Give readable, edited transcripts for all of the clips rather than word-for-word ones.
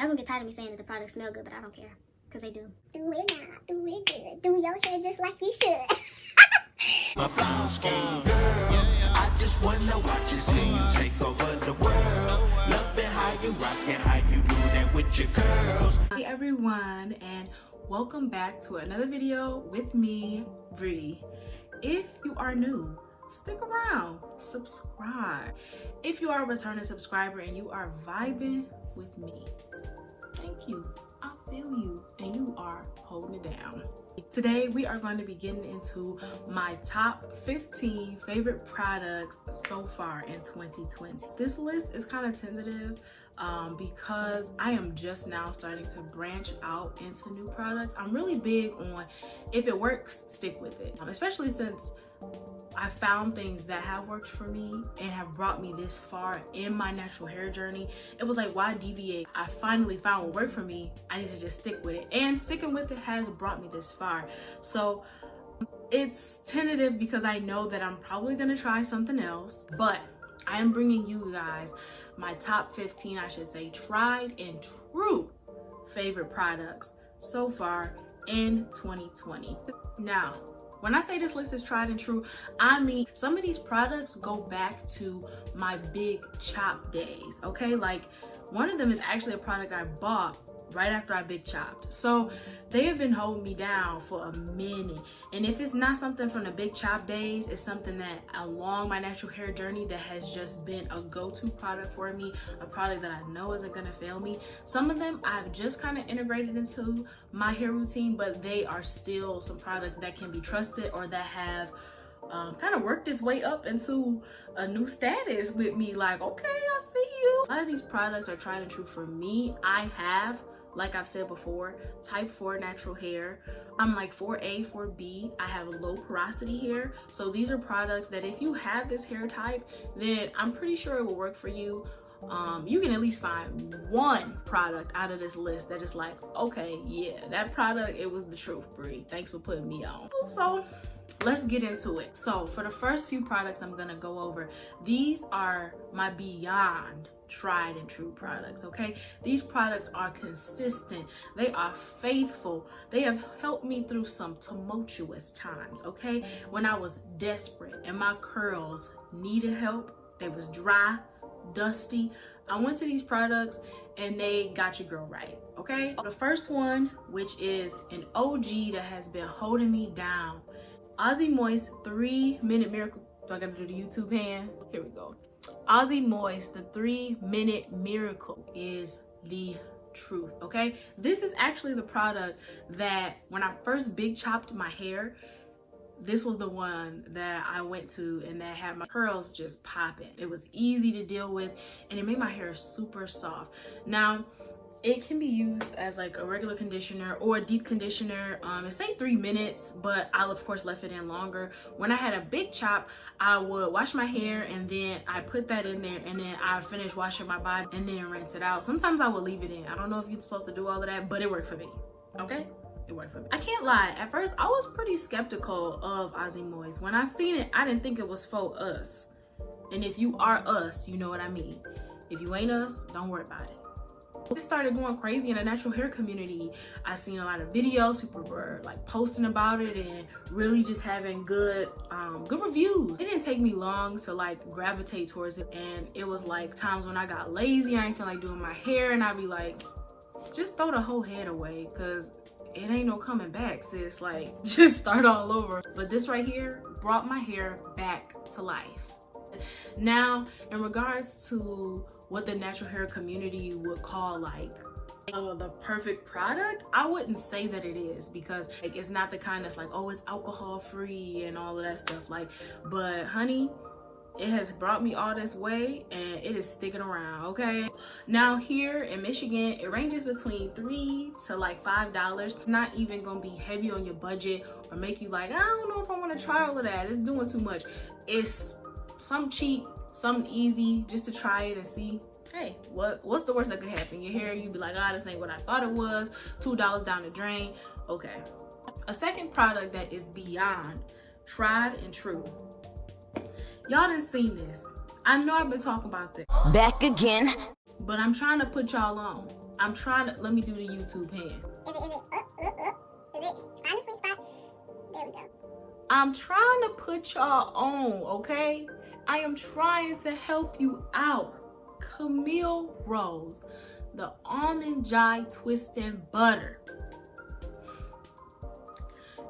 Y'all gonna get tired of me saying that the products smell good, but I don't care. Because they do. Do it now. Do it good. Do your hair just like you should. A brown skin girl, I just wanna watch you see you take over the world. Loving how you rock and how you do that with your curls. Hey everyone, and welcome back to another video with me, Bree. If you are new, stick around, subscribe. If you are a returning subscriber and you are vibing with me, thank you. I feel you, and you are holding it down. Today we are going to be getting into my top 15 favorite products so far in 2020. This list is kind of tentative because I am just now starting to branch out into new products. I'm really big on, if it works, stick with it, especially since I found things that have worked for me and have brought me this far in my natural hair journey. It was like, why deviate? I finally found what worked for me. I need to just stick with it, and sticking with it has brought me this far. So it's tentative because I know that I'm probably gonna try something else, but I am bringing you guys my top 15, I should say, tried and true favorite products so far in 2020. Now, when I say this list is tried and true, I mean some of these products go back to my big chop days, okay? Like, one of them is actually a product I bought right after I big chopped. So they have been holding me down for a minute. And if it's not something from the big chop days, it's something that along my natural hair journey that has just been a go-to product for me, a product that I know isn't gonna fail me. Some of them I've just kind of integrated into my hair routine, but they are still some products that can be trusted or that have kind of worked its way up into a new status with me. Like, okay, I see you. A lot of these products are tried and true for me. I have, like I've said before, type 4 natural hair. I'm like 4A, 4B. I have low porosity hair. So these are products that if you have this hair type, then I'm pretty sure it will work for you. You can at least find one product out of this list that is like, okay, yeah, that product, it was the truth, Bree. Thanks for putting me on. So let's get into it. So for the first few products I'm gonna go over, these are my beyond tried and true products, okay? These products are consistent, they are faithful, they have helped me through some tumultuous times, okay? When I was desperate and my curls needed help, they was dry, dusty, I went to these products and they got your girl right, okay? The first one, which is an OG that has been holding me down, AUSSIE Moist 3-Minute Miracle. Do I gotta do the YouTube hand? Here we go. AUSSIE Moist, the 3-Minute Miracle, is the truth, okay? This is actually the product that when I first big chopped my hair, this was the one that I went to and that had my curls just popping. It was easy to deal with and it made my hair super soft. Now, it can be used as like a regular conditioner or a deep conditioner. It say 3 minutes, but I'll of course left it in longer. When I had a big chop, I would wash my hair and then I put that in there and then I finish washing my body and then rinse it out. Sometimes I would leave it in. I don't know if you're supposed to do all of that, but it worked for me, okay? It worked for me. I can't lie, at first I was pretty skeptical of AUSSIE Moist. When I seen it, I didn't think it was for us. And if you are us, you know what I mean. If you ain't us, don't worry about it. It started going crazy in the natural hair community. I seen a lot of videos, people were like posting about it and really just having good reviews. It didn't take me long to like gravitate towards it, and it was like times when I got lazy, I didn't feel like doing my hair, and I'd be like, just throw the whole head away because it ain't no coming back, sis. Like, just start all over. But this right here brought my hair back to life. Now, in regards to what the natural hair community would call like the perfect product, I wouldn't say that it is, because like it's not the kind that's like, oh, it's alcohol free and all of that stuff. Like, but honey, it has brought me all this way and it is sticking around, okay? Now here in Michigan, it ranges between $3 to like $5. Not even gonna be heavy on your budget or make you like, I don't know if I want to try all of that, it's doing too much. It's some cheap, something easy, just to try it and see, hey, what's the worst that could happen? Your hair, you'd be like, ah, this ain't what I thought it was. $2 down the drain. Okay. A second product that is beyond tried and true. Y'all done seen this. I know I've been talking about this. Back again. But I'm trying to put y'all on. I'm trying to, let me do the YouTube hand. Is it, is it find a sweet spot? There we go. I'm trying to put y'all on, okay? I am trying to help you out. Camille Rose, the Almond Joy Twisting Butter.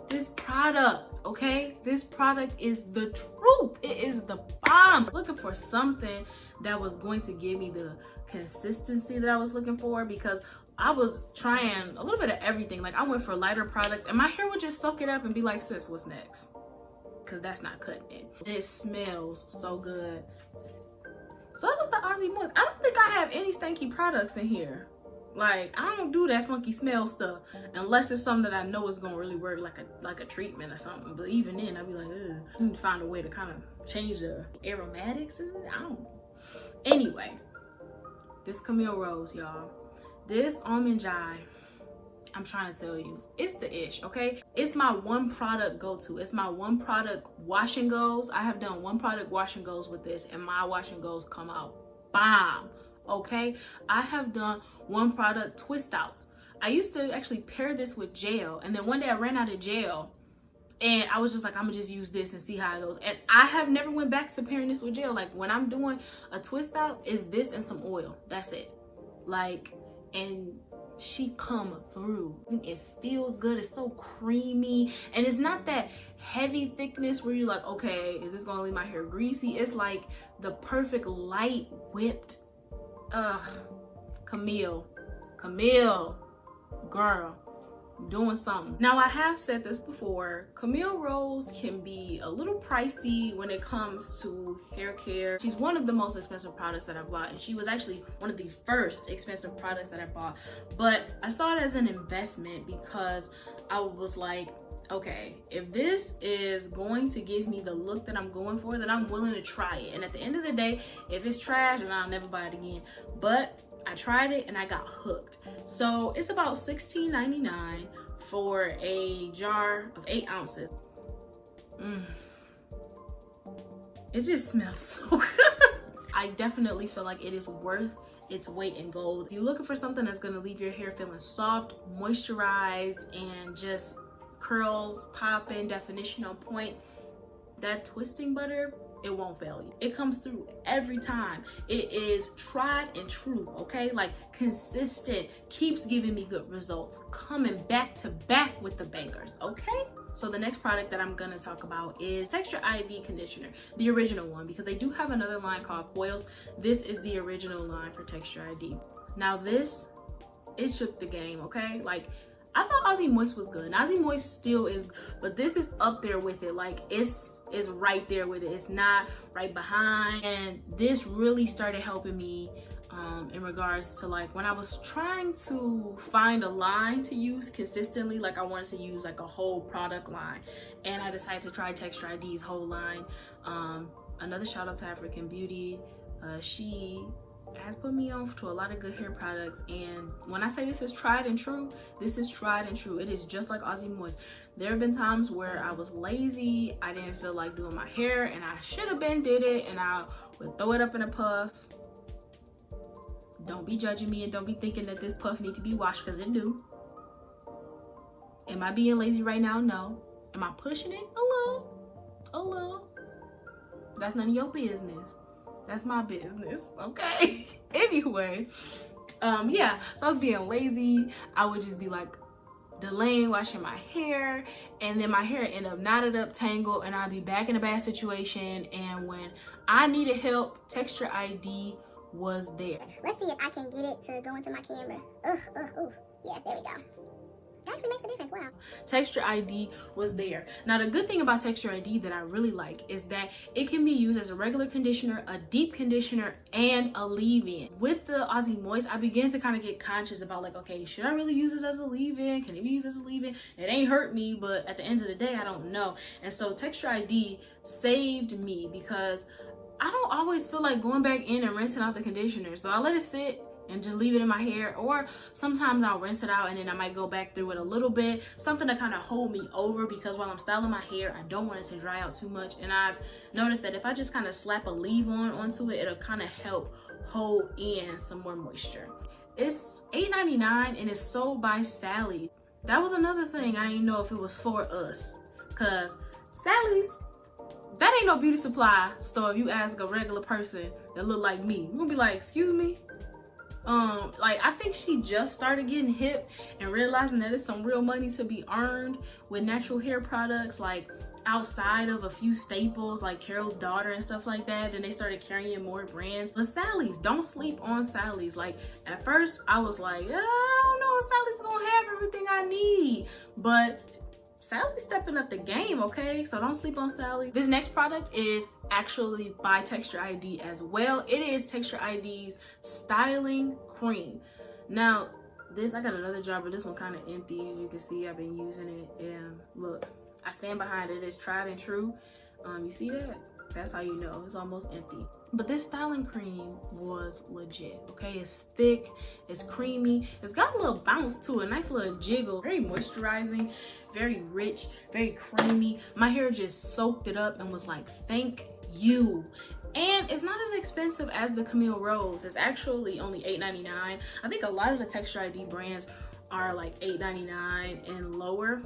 This product, okay? This product is the truth. It is the bomb. Looking for something that was going to give me the consistency that I was looking for, because I was trying a little bit of everything. Like I went for lighter products and my hair would just soak it up and be like, sis, what's next? Because that's not cutting it. It smells so good. So that was the AUSSIE Moisture. I don't think I have any stanky products in here. Like I don't do that funky smell stuff unless it's something that I know is gonna really work, like a treatment or something. But even then, I'd be like, ugh. I need to find a way to kind of change the aromatics. I don't know. Anyway, this Camille Rose, y'all. This Almond Joy, I'm trying to tell you, it's the ish, okay? It's my one product go-to. It's my one product wash and goes. I have done one product wash and goes with this, and my wash and goes come out bomb, okay? I have done one product twist outs. I used to actually pair this with gel, and then one day I ran out of gel, and I was just like, I'm gonna just use this and see how it goes. And I have never went back to pairing this with gel. Like when I'm doing a twist out, it's this and some oil. That's it. Like, and she come through. It feels good. It's so creamy, and it's not that heavy thickness where you're like, okay, is this gonna leave my hair greasy? It's like the perfect light whipped. Camille, girl, doing something. Now I have said this before, Camille Rose can be a little pricey when it comes to hair care. She's one of the most expensive products that I bought, and she was actually one of the first expensive products that I bought. But I saw it as an investment because I was like, okay, if this is going to give me the look that I'm going for, then I'm willing to try it. And at the end of the day, if it's trash, then I'll never buy it again. But I tried it and I got hooked. So it's about $16.99 for a jar of 8 ounces. It just smells so good. I definitely feel like it is worth its weight in gold. If you're looking for something that's gonna leave your hair feeling soft, moisturized, and just curls popping, definition on point, that twisting butter, it won't fail you. It comes through every time. It is tried and true, okay? Like consistent, keeps giving me good results, coming back to back with the bangers, okay? So the next product that I'm gonna talk about is Texture ID conditioner, the original one, because they do have another line called Coils. This is the original line for Texture ID. Now this, it shook the game, okay? Like I thought AUSSIE Moisture was good, and AUSSIE Moisture still is, but this is up there with it. Like it's right there with it. It's not right behind. And this really started helping me in regards to like when I was trying to find a line to use consistently. Like I wanted to use like a whole product line, and I decided to try Texture ID's whole line. Another shout out to African Beauty. She has put me on to a lot of good hair products, and when I say this is tried and true, this is tried and true. It is just like AUSSIE Moisture. There have been times where I was lazy, I didn't feel like doing my hair, and I should have been did it, and I would throw it up in a puff. Don't be judging me, and don't be thinking that this puff need to be washed, because it do. Am I being lazy right now? No. Am I pushing it? A little. That's none of your business. That's my business, okay? Anyway, yeah, so I was being lazy. I would just be like delaying washing my hair, and then my hair end up knotted up, tangled, and I'd be back in a bad situation. And when I needed help, Texture ID was there. Let's see if I can get it to go into my camera. Yeah, there we go. It actually makes a difference. Wow. Texture ID was there. Now the good thing about Texture ID that I really like is that it can be used as a regular conditioner, a deep conditioner, and a leave-in. With the AUSSIE Moisture, I began to kind of get conscious about like, okay, should I really use this as a leave-in? Can it be used as a leave-in? It ain't hurt me, but at the end of the day, I don't know. And so Texture ID saved me because I don't always feel like going back in and rinsing out the conditioner. So I let it sit and just leave it in my hair, or sometimes I'll rinse it out and then I might go back through it a little bit, something to kind of hold me over, because while I'm styling my hair, I don't want it to dry out too much. And I've noticed that if I just kind of slap a leave-on onto it, it'll kind of help hold in some more moisture. It's $8.99 and it's sold by Sally. That was another thing I didn't know if it was for us, cause Sally's, that ain't no beauty supply store. If you ask a regular person that look like me, you're gonna be like, excuse me? Like, I think she just started getting hip and realizing that it's some real money to be earned with natural hair products, like outside of a few staples like Carol's Daughter and stuff like that. Then they started carrying more brands. But Sally's, don't sleep on Sally's. Like, at first I was like, I don't know if Sally's gonna have everything I need, but Sally's stepping up the game, okay? So don't sleep on Sally. This next product is actually by Texture ID as well. It is Texture ID's Styling Cream. Now, this, I got another jar, but this one kind of empty. As you can see, I've been using it, and look, I stand behind it. It's tried and true. You see that? That's how you know it's almost empty. But this styling cream was legit, okay? It's thick, it's creamy, it's got a little bounce to it, a nice little jiggle, very moisturizing, very rich, very creamy. My hair just soaked it up and was like, thank you. And it's not as expensive as the Camille Rose. It's actually only $8.99. I think a lot of the Texture ID brands are like $8.99 and lower.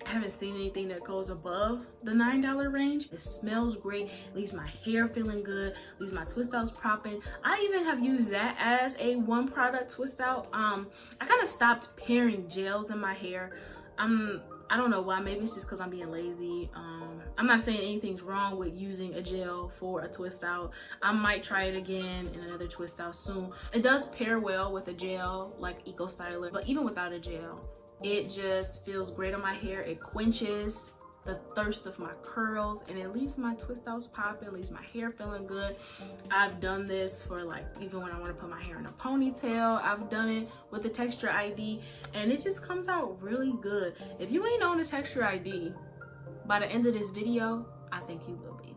I haven't seen anything that goes above the $9 range. It smells great, leaves my hair feeling good, leaves my twist outs popping. I even have used that as a one product twist out. I kind of stopped pairing gels in my hair. I don't know why, maybe it's just because I'm being lazy. I'm not saying anything's wrong with using a gel for a twist out. I might try it again in another twist out soon. It does pair well with a gel like Eco Styler, but even without a gel, it just feels great on my hair. It quenches the thirst of my curls and it leaves my twist outs popping, leaves my hair feeling good. I've done this for like, even when I want to put my hair in a ponytail, I've done it with the Texture ID and it just comes out really good. If you ain't on the Texture ID, by the end of this video, I think you will be.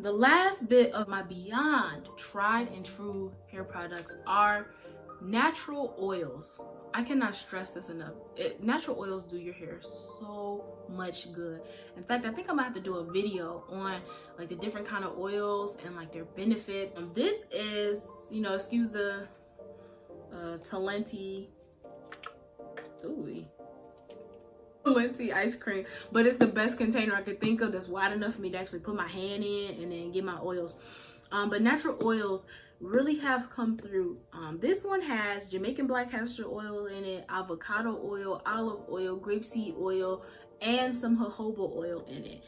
The last bit of my beyond tried and true hair products are natural oils. I cannot stress this enough. Natural oils do your hair so much good. In fact, I think I'm gonna have to do a video on like the different kind of oils and like their benefits. This is, you know, excuse the Talenti ice cream, but it's the best container I could think of that's wide enough for me to actually put my hand in and then get my oils. But natural oils really have come through. This one has Jamaican black castor oil in it, avocado oil, olive oil, grapeseed oil, and some jojoba oil in it.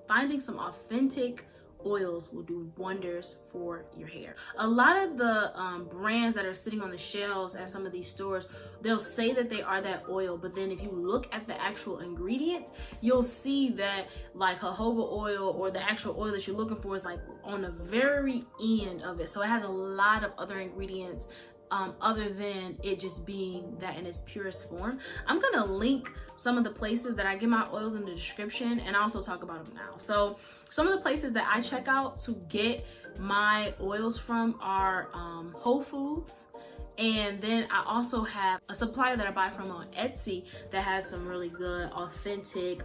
Finding some authentic oils will do wonders for your hair. A lot of the brands that are sitting on the shelves at some of these stores, they'll say that they are that oil, but then if you look at the actual ingredients, you'll see that like jojoba oil or the actual oil that you're looking for is like on the very end of it. So it has a lot of other ingredients other than it just being that in its purest form. I'm gonna link some of the places that I get my oils in the description and I also talk about them now. So some of the places that I check out to get my oils from are Whole Foods, and then I also have a supplier that I buy from on Etsy that has some really good authentic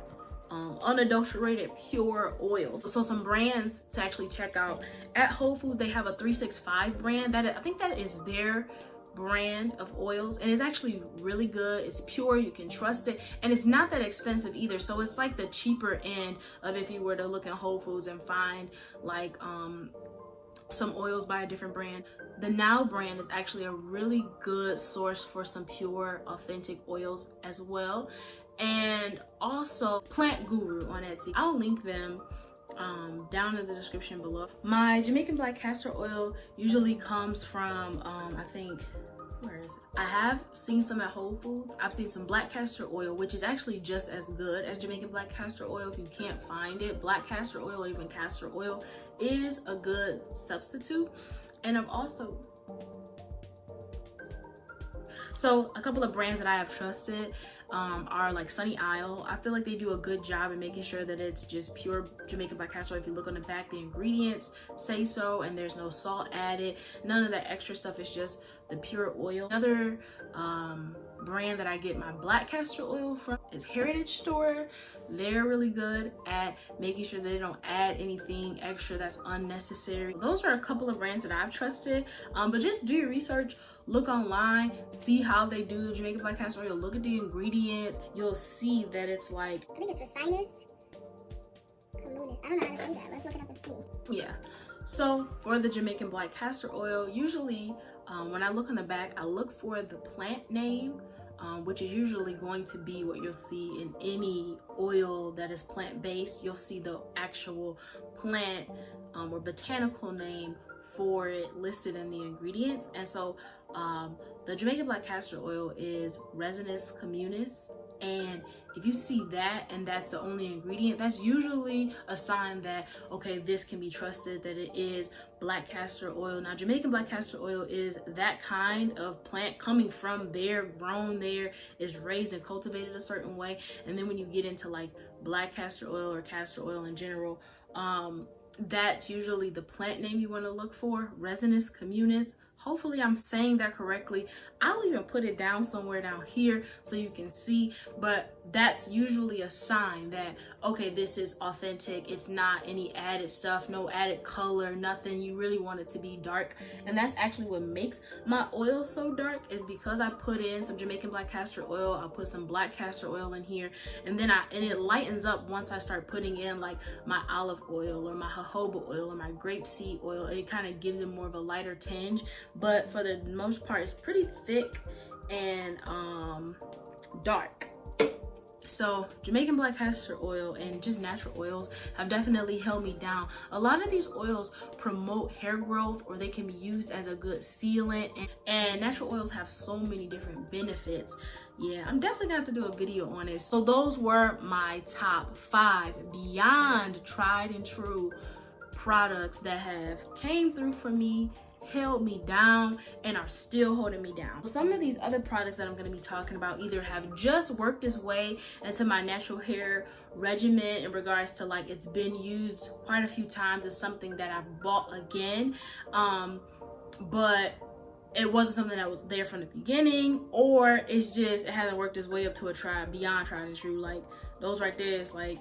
unadulterated pure oils. So some brands to actually check out at Whole Foods, they have a 365 brand that I think that is their brand of oils, and it's actually really good. It's pure, you can trust it, and it's not that expensive either. So it's like the cheaper end of if you were to look at Whole Foods and find like some oils by a different brand. The Now brand is actually a really good source for some pure authentic oils as well. And also Plant Guru on Etsy. I'll link them down in the description below. My Jamaican black castor oil usually comes from I think, where is it? I have seen some at Whole Foods. I've seen some black castor oil, which is actually just as good as Jamaican black castor oil. If you can't find it, black castor oil or even castor oil is a good substitute. And I've also, so a couple of brands that I have trusted are like Sunny Isle. I feel like they do a good job in making sure that it's just pure Jamaican black castor oil. If you look on the back, the ingredients say so, and there's no salt added, none of that extra stuff. Is just the pure oil. Another brand that I get my black castor oil from is Heritage Store. They're really good at making sure they don't add anything extra that's unnecessary. Those are a couple of brands that I've trusted, but just do your research, look online, see how they do the Jamaican black castor oil, look at the ingredients. You'll see that it's like, I think it's for sinus. I don't know how to say that. Let's look it up and see. yeah. So for the Jamaican black castor oil, usually when I look on the back, I look for the plant name, which is usually going to be what you'll see in any oil that is plant-based. You'll see the actual plant or botanical name for it listed in the ingredients. And so the Jamaican black castor oil is Resinus communis, and if you see that and that's the only ingredient, that's usually a sign that, okay, this can be trusted, that it is black castor oil. Now, Jamaican black castor oil is that kind of plant coming from there, grown there, is raised and cultivated a certain way. And then when you get into like black castor oil or castor oil in general, that's usually the plant name you want to look for, Resinus communis. Hopefully I'm saying that correctly. I'll even put it down somewhere down here so you can see, but that's usually a sign that, okay, this is authentic. It's not any added stuff, no added color, nothing. You really want it to be dark. And that's actually what makes my oil so dark, is because I put in some Jamaican black castor oil. I'll put some black castor oil in here, and then it lightens up once I start putting in like my olive oil or my jojoba oil or my grapeseed oil. It kind of gives it more of a lighter tinge, but for the most part it's pretty thick and dark. So Jamaican black castor oil and just natural oils have definitely held me down. A lot of these oils promote hair growth, or they can be used as a good sealant, and natural oils have so many different benefits. Yeah, I'm definitely gonna have to do a video on it. So those were my top 5 beyond tried and true products that have came through for me, held me down, and are still holding me down. Some of these other products that I'm going to be talking about either have just worked its way into my natural hair regimen in regards to like it's been used quite a few times. It's something that I've bought again, but it wasn't something that was there from the beginning, or it's just it hasn't worked its way up to a beyond tried and true. Like those right there is like,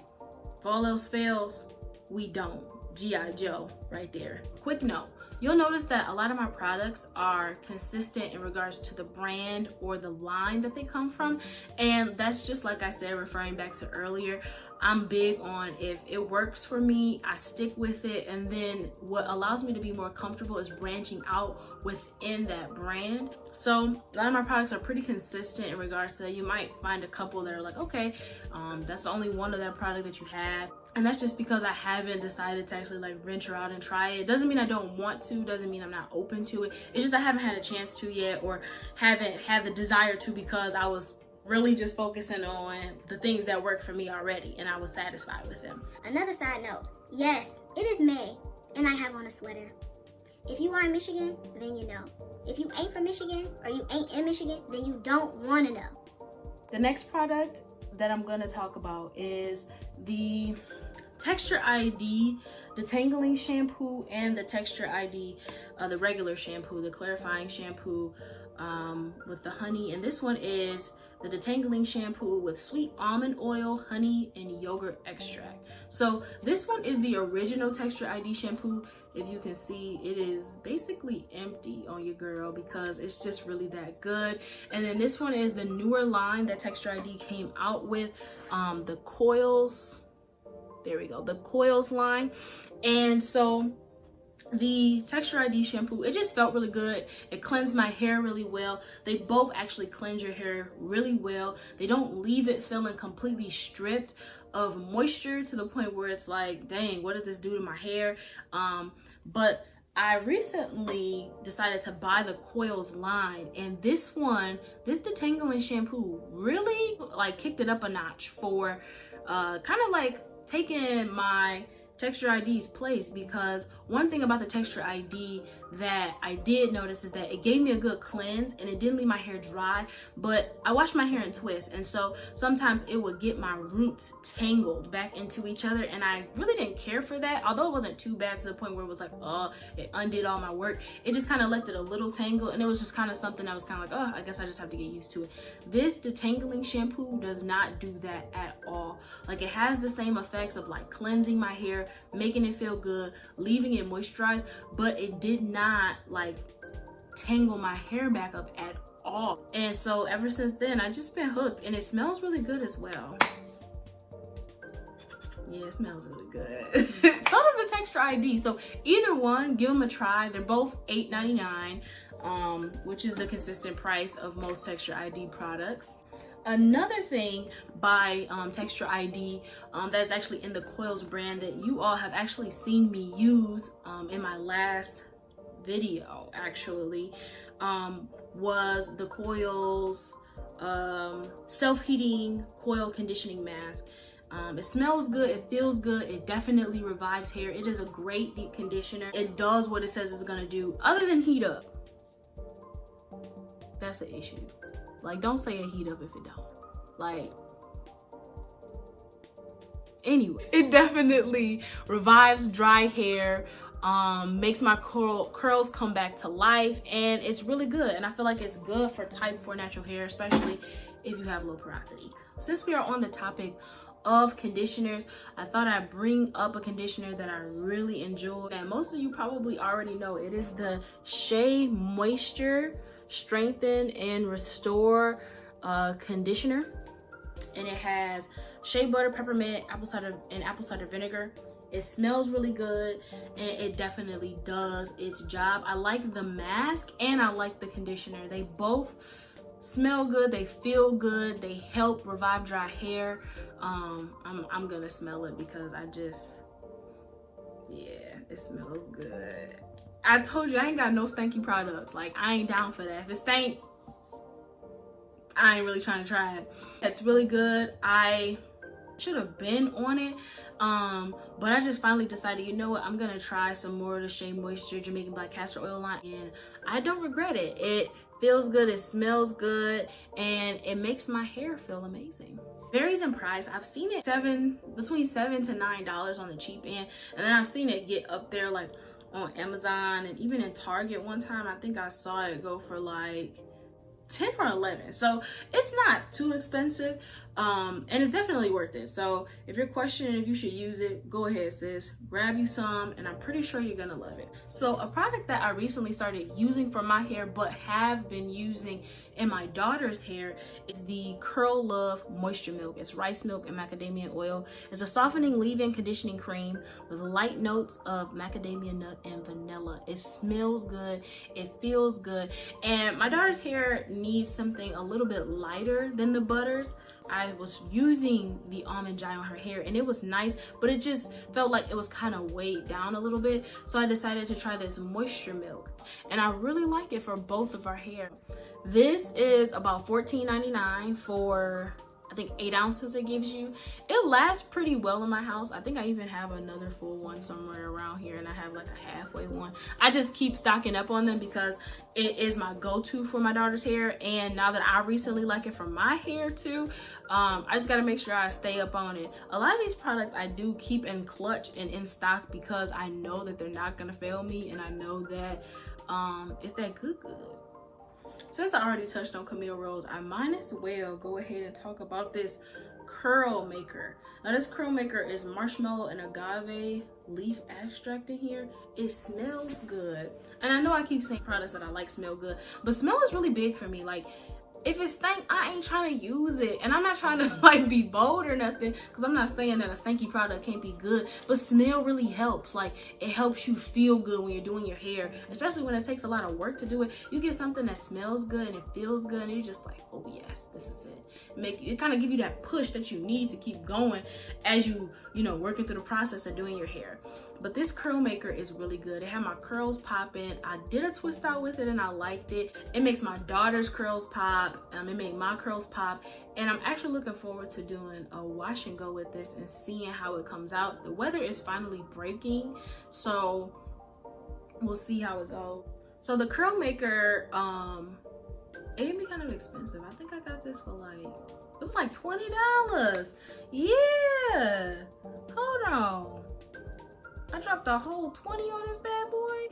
if all else fails, we don't. G.I. Joe right there. Quick note, you'll notice that a lot of my products are consistent in regards to the brand or the line that they come from, and that's just like I said, referring back to earlier, I'm big on if it works for me, I stick with it, and then what allows me to be more comfortable is branching out within that brand. So a lot of my products are pretty consistent in regards to that. You might find a couple that are like, okay, that's the only one of that product that you have, and that's just because I haven't decided to actually like venture out and try it. Doesn't mean I don't want to, doesn't mean I'm not open to it. It's just I haven't had a chance to yet, or haven't had the desire to, because I was really just focusing on the things that work for me already, and I was satisfied with them. Another side note, yes, it is May, and I have on a sweater. If you are in Michigan, then you know. If you ain't from Michigan, or you ain't in Michigan, then you don't want to know. The next product that I'm going to talk about is the Texture ID Detangling shampoo and the Texture ID, the regular shampoo, the clarifying shampoo with the honey. And this one is the Detangling shampoo with sweet almond oil, honey, and yogurt extract. So this one is the original Texture ID shampoo. If you can see, it is basically empty on your girl because it's just really that good. And then this one is the newer line that Texture ID came out with, the Coils. There we go, the Coils line. And so the Texture ID shampoo, it just felt really good. It cleansed my hair really well. They both actually cleanse your hair really well. They don't leave it feeling completely stripped of moisture to the point where it's like, dang, what did this do to my hair? But I recently decided to buy the Coils line, and this Detangling shampoo really like kicked it up a notch for kind of like taking my Texture ID's place, because one thing about the Texture ID that I did notice is that it gave me a good cleanse and it didn't leave my hair dry, but I wash my hair in twists, and so sometimes it would get my roots tangled back into each other, and I really didn't care for that. Although it wasn't too bad to the point where it was like, oh, it undid all my work. It just kind of left it a little tangled, and it was just kind of something I was kind of like, oh, I guess I just have to get used to it. This Detangling shampoo does not do that at all. Like, it has the same effects of like cleansing my hair, making it feel good, leaving it moisturized, but it did not like tangle my hair back up at all. And so ever since then, I just been hooked, and it smells really good as well. Yeah, it smells really good. So does the Texture ID. So either one, give them a try. They're both $8.99, which is the consistent price of most Texture ID products. Another thing by Texture ID that is actually in the Coils brand that you all have actually seen me use in my last video actually was the Coils self-heating coil conditioning mask. It smells good, it feels good, it definitely revives hair. It is a great deep conditioner. It does what it says it's gonna do, other than heat up. That's the issue. Like, don't say it heat up if it don't. Like, anyway, it definitely revives dry hair, makes my curls come back to life, and it's really good. And I feel like it's good for type 4 natural hair, especially if you have low porosity. Since we are on the topic of conditioners, I thought I'd bring up a conditioner that I really enjoy, and most of you probably already know. It is the Shea Moisture Strengthen and Restore conditioner, and it has shea butter, peppermint, apple cider vinegar. It smells really good, and it definitely does its job. I like the mask and I like the conditioner. They both smell good, they feel good, they help revive dry hair. I'm gonna smell it because yeah, it smells good. I told you I ain't got no stanky products. Like, I ain't down for that. If it stank, I ain't really trying to try it. It's really good. I should have been on it, but I just finally decided, you know what, I'm gonna try some more of the Shea Moisture Jamaican Black Castor Oil line, and I don't regret it. It feels good, it smells good, and it makes my hair feel amazing. Varies in price. I've seen it between $7 to $9 on the cheap end, and then I've seen it get up there like on Amazon and even in Target one time. I think I saw it go for like 10 or 11, so it's not too expensive, and it's definitely worth it. So if you're questioning if you should use it, go ahead sis, grab you some, and I'm pretty sure you're gonna love it. So a product that I recently started using for my hair but have been using in my daughter's hair is the Curl Love Moisture Milk. It's rice milk and macadamia oil. It's a softening leave-in conditioning cream with light notes of macadamia nut and vanilla. It smells good, it feels good, and my daughter's hair needs something a little bit lighter than the butters. I was using the Almond dye on her hair, and it was nice, but it just felt like it was kind of weighed down a little bit. So I decided to try this moisture milk, and I really like it for both of our hair. This is about $14.99 for, I think, 8 ounces it gives you. It lasts pretty well in my house. I think I even have another full one somewhere around here, and I have like a halfway one. I just keep stocking up on them because it is my go-to for my daughter's hair, and now that I recently like it for my hair too, I just got to make sure I stay up on it. A lot of these products I do keep in clutch and in stock because I know that they're not gonna fail me, and I know that it's that good. Since I already touched on Camille Rose, I might as well go ahead and talk about this curl maker. Now this curl maker is marshmallow and agave leaf extract in here. It smells good, and I know I keep saying products that I like smell good, but smell is really big for me. Like, if it stank, I ain't trying to use it, and I'm not trying to like be bold or nothing, because I'm not saying that a stanky product can't be good, but smell really helps. Like, it helps you feel good when you're doing your hair, especially when it takes a lot of work to do it. You get something that smells good and it feels good, and you're just like, oh yes, this is it. It kind of give you that push that you need to keep going as you know, working through the process of doing your hair. But this curl maker is really good. It had my curls popping. I did a twist out with it and I liked it. It makes my daughter's curls pop. It made my curls pop. And I'm actually looking forward to doing a wash and go with this and seeing how it comes out. The weather is finally breaking, so we'll see how it goes. So the curl maker, it can be kind of expensive. I think I got this for like, it was like $20. Yeah, hold on. I dropped a whole 20 on this bad boy.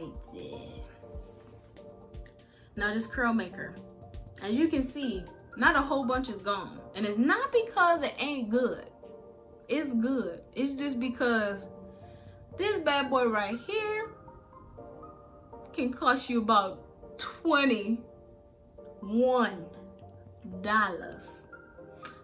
Now this curl maker, as you can see, not a whole bunch is gone. And it's not because it ain't good. It's good. It's just because this bad boy right here can cost you about $21.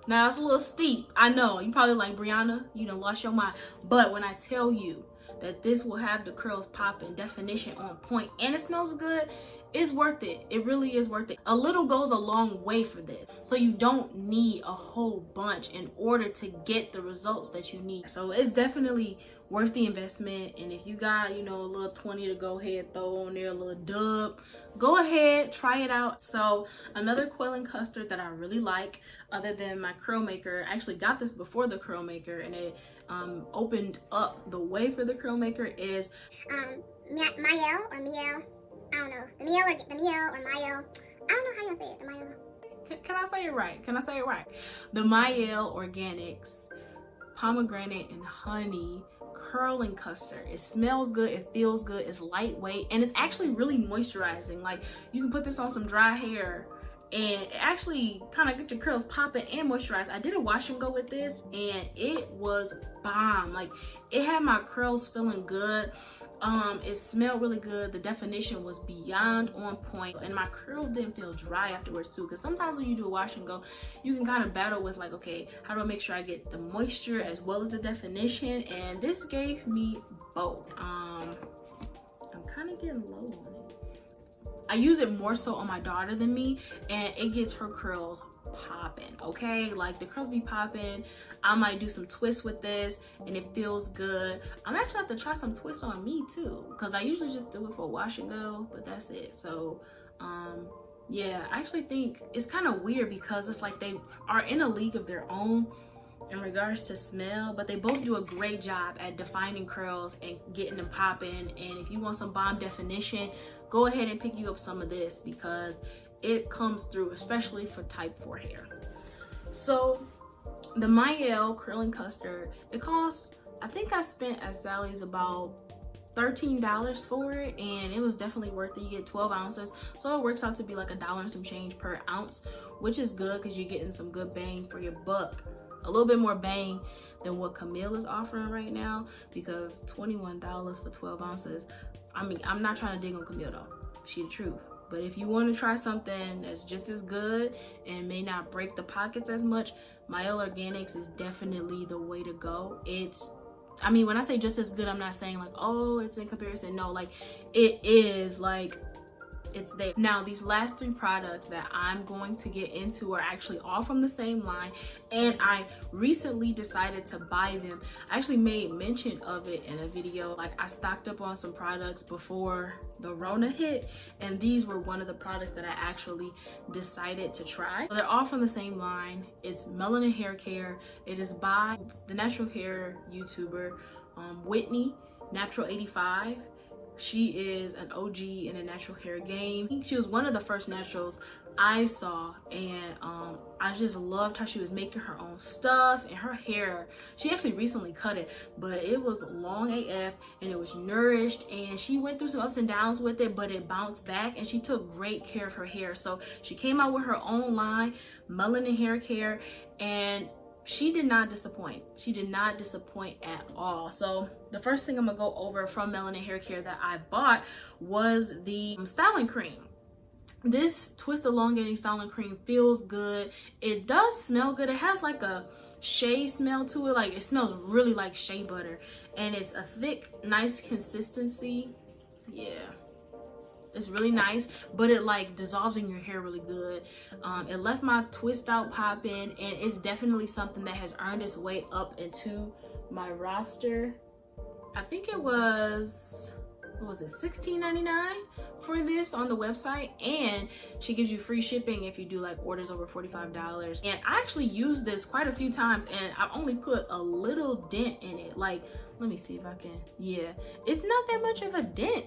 Now it's a little steep. I know, you probably like, Brianna, you done lost your mind. But when I tell you that this will have the curls popping, definition on point, and it smells good, it's worth it. It really is worth it. A little goes a long way for this. So you don't need a whole bunch in order to get the results that you need. So it's definitely worth the investment. And if you got, you know, a little 20 to go ahead, throw on there, a little dub, go ahead, try it out. So another coiling custard that I really like, other than my curl maker, I actually got this before the curl maker, and it opened up the way for the curl maker, is Mielle or Mielle. I don't know. The Mielle or Mielle. I don't know how you say it. The Mielle. Can I say it right? Can I say it right? The Mielle Organics Pomegranate and Honey Curling Custard. It smells good. It feels good. It's lightweight. And it's actually really moisturizing. Like, you can put this on some dry hair and it actually kind of get your curls popping and moisturized. I did a wash and go with this and it was bomb. Like, it had my curls feeling good. It smelled really good. The definition was beyond on point, and my curls didn't feel dry afterwards too, because sometimes when you do a wash and go, you can kind of battle with like, okay, how do I make sure I get the moisture as well as the definition? And this gave me both. I'm kind of getting low on it. I use it more so on my daughter than me, and it gets her curls popping. Okay, like the curls be popping. I might do some twists with this and it feels good. I'm actually have to try some twists on me too, because I usually just do it for a wash and go, but that's it. So yeah, I actually think it's kind of weird because it's like they are in a league of their own in regards to smell, but they both do a great job at defining curls and getting them popping. And if you want some bomb definition, go ahead and pick you up some of this, because it comes through, especially for type 4 hair. So the Mielle curling custard, it costs, I think I spent at Sally's about $13 for it, and it was definitely worth it. You get 12 ounces, so it works out to be like $1 and some change per ounce, which is good because you're getting some good bang for your buck. A little bit more bang than what Camille is offering right now, because $21 for 12 ounces. I mean, I'm not trying to dig on Camille though, she the truth. But if you want to try something that's just as good and may not break the pockets as much, Mielle Organics is definitely the way to go. It's, I mean, when I say just as good, I'm not saying like, oh, it's in comparison. No, like, it is, like, it's there. Now, these last 3 products that I'm going to get into are actually all from the same line, and I recently decided to buy them. I actually made mention of it in a video. Like, I stocked up on some products before the Rona hit, and these were one of the products that I actually decided to try. So they're all from the same line. It's Melanin Haircare. It is by the natural hair YouTuber Whitney Natural 85. She is an OG in the natural hair game. She was one of the first naturals I saw, and I just loved how she was making her own stuff. And her hair, she actually recently cut it, but it was long AF and it was nourished, and she went through some ups and downs with it, but it bounced back and she took great care of her hair. So she came out with her own line, Melanin Haircare, and she did not disappoint. She did not disappoint at all. So the first thing I'm gonna go over from Melanin Haircare that I bought was the styling cream. This twist elongating styling cream feels good. It does smell good. It has like a shea smell to it. Like, it smells really like shea butter, and it's a thick, nice consistency. Yeah, it's really nice, but it like dissolves in your hair really good. It left my twist out popping, and it's definitely something that has earned its way up into my roster. I think it was, what was it, $16.99 for this on the website, and she gives you free shipping if you do like orders over $45. And I actually used this quite a few times, and I've only put a little dent in it. Like, let me see if I can, yeah, it's not that much of a dent.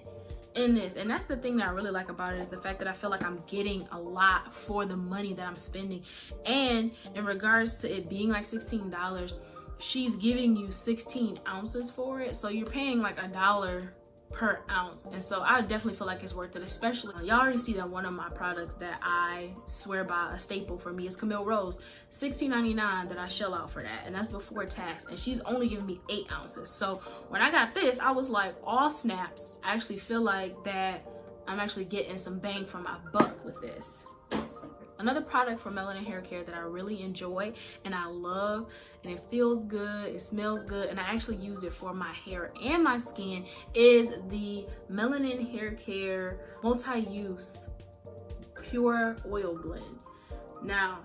in this. And that's the thing that I really like about it, is the fact that I feel like I'm getting a lot for the money that I'm spending. And in regards to it being like $16, she's giving you 16 ounces for it, so you're paying like $1 per ounce. And so I definitely feel like it's worth it. Especially, y'all already see that one of my products that I swear by, a staple for me, is Camille Rose. $16.99 that I shell out for that, and that's before tax, and she's only giving me 8 ounces. So when I got this, I was like, all snaps, I actually feel like that I'm actually getting some bang for my buck with this. Another product from Melanin Haircare that I really enjoy and I love, and it feels good, it smells good, and I actually use it for my hair and my skin, is the Melanin Haircare multi-use pure oil blend. Now,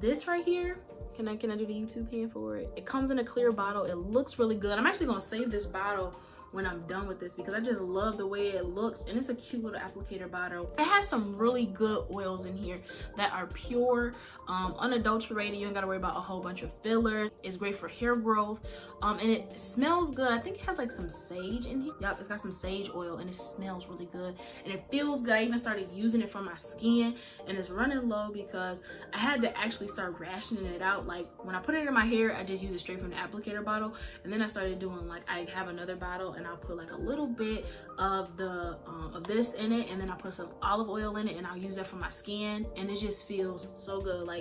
this right here, can I do the YouTube hand for it? It comes in a clear bottle. It looks really good. I'm actually gonna save this bottle when I'm done with this because I just love the way it looks, and it's a cute little applicator bottle. It has some really good oils in here that are pure, unadulterated. You don't gotta worry about a whole bunch of fillers. It's great for hair growth, and it smells good. I think it has like some sage in here. Yep, it's got some sage oil, and it smells really good, and it feels good. I even started using it for my skin, and it's running low because I had to actually start rationing it out. Like when I put it in my hair, I just use it straight from the applicator bottle, and then I started doing, like, I have another bottle and I'll put like a little bit of the of this in it, and then I'll put some olive oil in it, and I'll use that for my skin, and it just feels so good. Like,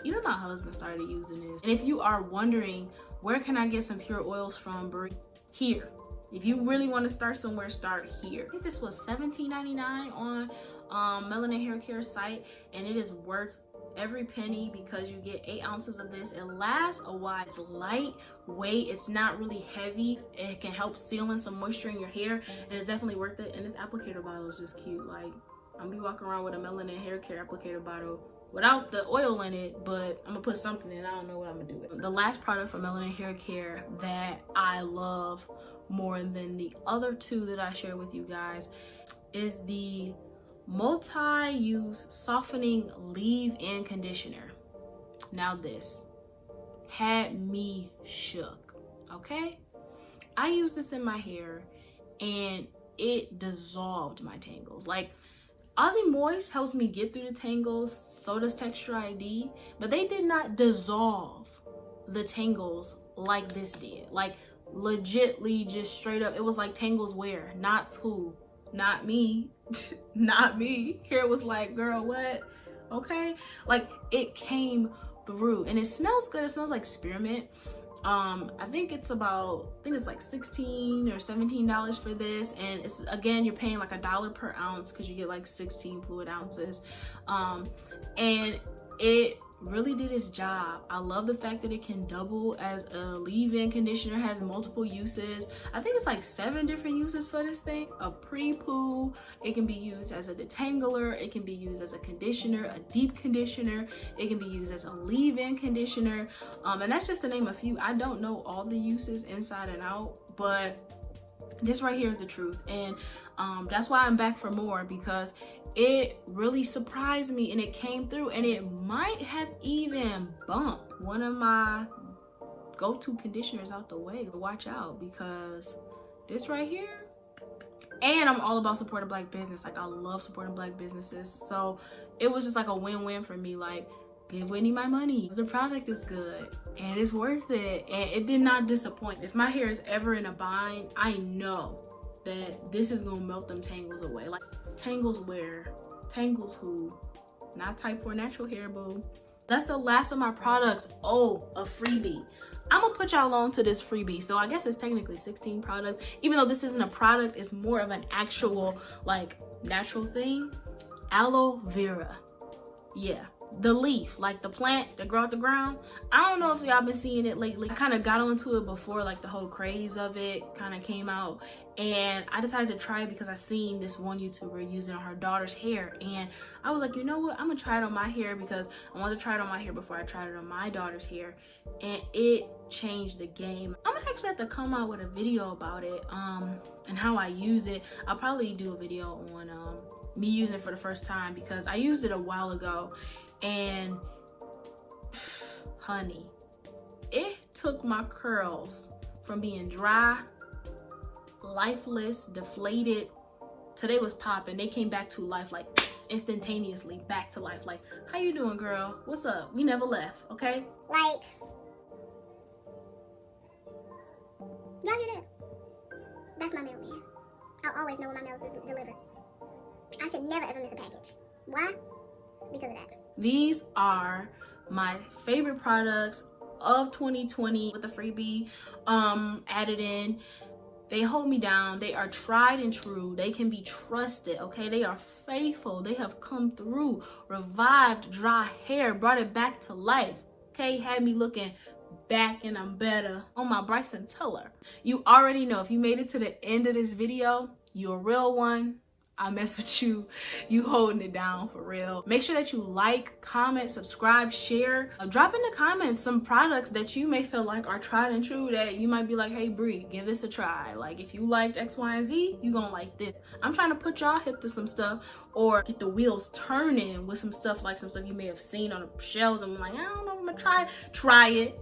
even my husband started using this. And if you are wondering, where can I get some pure oils from, Brie? Here. If you really want to start somewhere, start here. I think this was $17.99 on Melanin Haircare site, and it is worth every penny because you get 8 ounces of this. It lasts a while. It's lightweight, it's not really heavy. It can help seal in some moisture in your hair, and it's definitely worth it. And this applicator bottle is just cute. Like, I'm gonna be walking around with a Melanin Haircare applicator bottle without the oil in it, but I'm gonna put something in. I don't know what I'm gonna do with it. The last product from Melanin Haircare that I love more than the other two that I share with you guys is the multi-use softening leave-in conditioner. Now this had me shook. Okay, I used this in my hair and it dissolved my tangles. Like, AUSSIE Moist helps me get through the tangles, so does Texture ID, but they did not dissolve the tangles like this did. Like, legitly, just straight up, it was like tangles where, not who, not me. Not me. Hair was like, girl, what? Okay, like, it came through, and it smells good. It smells like spearmint. I think it's like $16 or $17 for this, and it's, again, you're paying like $1 per ounce because you get like 16 fluid ounces, and it really did its job. I love the fact that it can double as a leave-in conditioner. Has multiple uses. I think it's like 7 different uses for this thing. A pre-poo, it can be used as a detangler, it can be used as a conditioner, a deep conditioner, it can be used as a leave-in conditioner, and that's just to name a few. I don't know all the uses inside and out, but this right here is the truth, and that's why I'm back for more, because it really surprised me and it came through, and it might have even bumped one of my go-to conditioners out the way. Watch out, because this right here, and I'm all about supporting Black business. Like, I love supporting Black businesses, so it was just like a win-win for me. Like, give Whitney my money. The product is good and it's worth it, and it did not disappoint. If my hair is ever in a bind, I know that this is gonna melt them tangles away. Like, tangles where, tangles who, not type 4 natural hair, boo. That's the last of my products. Oh, a freebie. I'm gonna put y'all on to this freebie. So I guess it's technically 16 products, even though this isn't a product, it's more of an actual, like, natural thing. Aloe vera. Yeah, the leaf, like the plant that grow out the ground. I don't know if y'all been seeing it lately. I kind of got onto it before, like, the whole craze of it kind of came out, and I decided to try it because I seen this one YouTuber using it on her daughter's hair, and I was like, you know what, I'm gonna try it on my hair because I wanted to try it on my hair before I tried it on my daughter's hair, and it changed the game. I'm gonna actually have to come out with a video about it, and how I use it. I'll probably do a video on me using it for the first time, because I used it a while ago, and honey, it took my curls from being dry, lifeless, deflated, today was popping. They came back to life like instantaneously, back to life. Like, how you doing, girl? What's up? We never left, okay? Like, y'all hear that? That's my mailman. I'll always know when my mail is delivered. I should never ever miss a package. Why? Because of that. These are my favorite products of 2020 with the freebie added in. They hold me down. They are tried and true. They can be trusted, okay? They are faithful. They have come through, revived dry hair, brought it back to life, okay? Had me looking back and I'm better on my Bryson Tiller. You already know, if you made it to the end of this video, you're a real one. I mess with you. You holding it down for real. Make sure that you like, comment, subscribe, share. Drop in the comments some products that you may feel like are tried and true that you might be like, hey Bree, give this a try. Like if you liked X, Y, and Z, you gonna like this. I'm trying to put y'all hip to some stuff or get the wheels turning with some stuff, like some stuff you may have seen on the shelves and I'm like, I don't know if I'm gonna try it. Try it.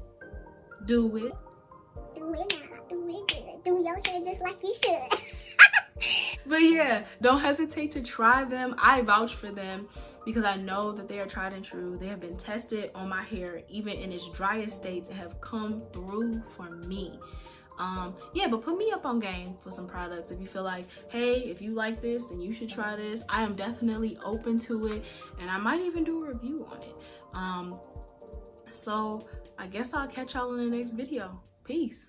Do it. Do it now. Do it good. Do your hair just like you should. But yeah, don't hesitate to try them. I vouch for them because I know that they are tried and true. They have been tested on my hair, even in its driest states, and have come through for me. Yeah, but put me up on game for some products. If you feel like, hey, if you like this, then you should try this. I am definitely open to it, and I might even do a review on it. So I guess I'll catch y'all in the next video. Peace.